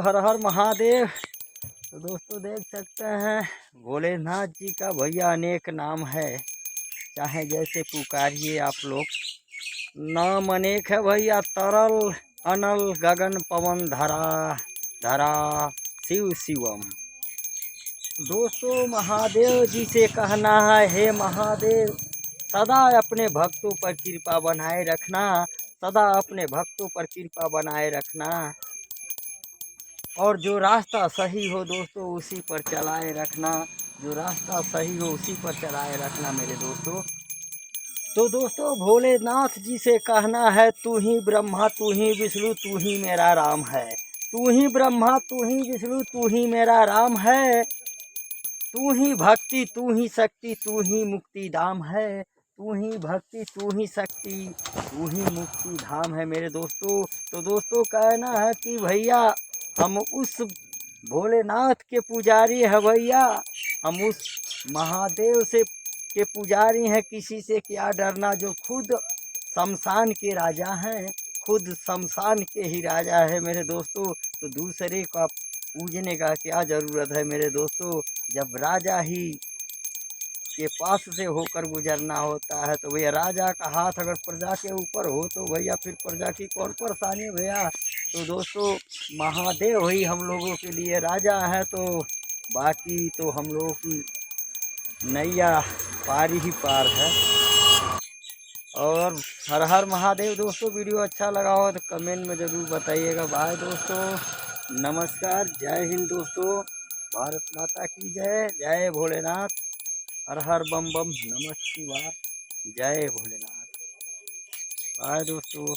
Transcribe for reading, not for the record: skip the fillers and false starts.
हर हर महादेव। तो दोस्तों देख सकते हैं भोलेनाथ जी का भैया अनेक नाम है, चाहे जैसे पुकारिए आप लोग। नाम अनेक है भैया, तरल अनल गगन पवन धरा धरा शिव शिवम। दोस्तों महादेव जी से कहना है, हे महादेव सदा अपने भक्तों पर कृपा बनाए रखना, सदा अपने भक्तों पर कृपा बनाए रखना, और जो रास्ता सही हो दोस्तों उसी पर चलाए रखना, जो रास्ता सही हो उसी पर चलाए रखना मेरे दोस्तों। तो दोस्तों भोलेनाथ जी से कहना है, तू ही ब्रह्मा तू ही विष्णु तू ही मेरा राम है, तू ही ब्रह्मा तू ही विष्णु तू ही मेरा राम है, तू ही भक्ति तू ही शक्ति तू ही मुक्ति धाम है, तू ही भक्ति तू ही शक्ति तू ही मुक्ति धाम है मेरे दोस्तों। तो दोस्तों कहना है कि भैया हम उस भोलेनाथ के पुजारी है भैया, हम उस महादेव से के पुजारी हैं, किसी से क्या डरना, जो खुद शमशान के राजा हैं, खुद शमशान के ही राजा है मेरे दोस्तों। तो दूसरे का पूजने का क्या ज़रूरत है मेरे दोस्तों, जब राजा ही के पास से होकर गुजरना होता है। तो भैया राजा का हाथ अगर प्रजा के ऊपर हो तो भैया फिर प्रजा की कौन परेशानी है भैया। तो दोस्तों महादेव ही हम लोगों के लिए राजा है, तो बाकी तो हम लोगों की नैया पार ही पार है। और हर हर महादेव दोस्तों। वीडियो अच्छा लगा हो तो कमेंट में ज़रूर बताइएगा। बाय दोस्तों, नमस्कार, जय हिंद दोस्तों, भारत माता की जय, जय भोलेनाथ, हर हर बम बम, नमः शिवाय, जय भोलेनाथ। बाय दोस्तों।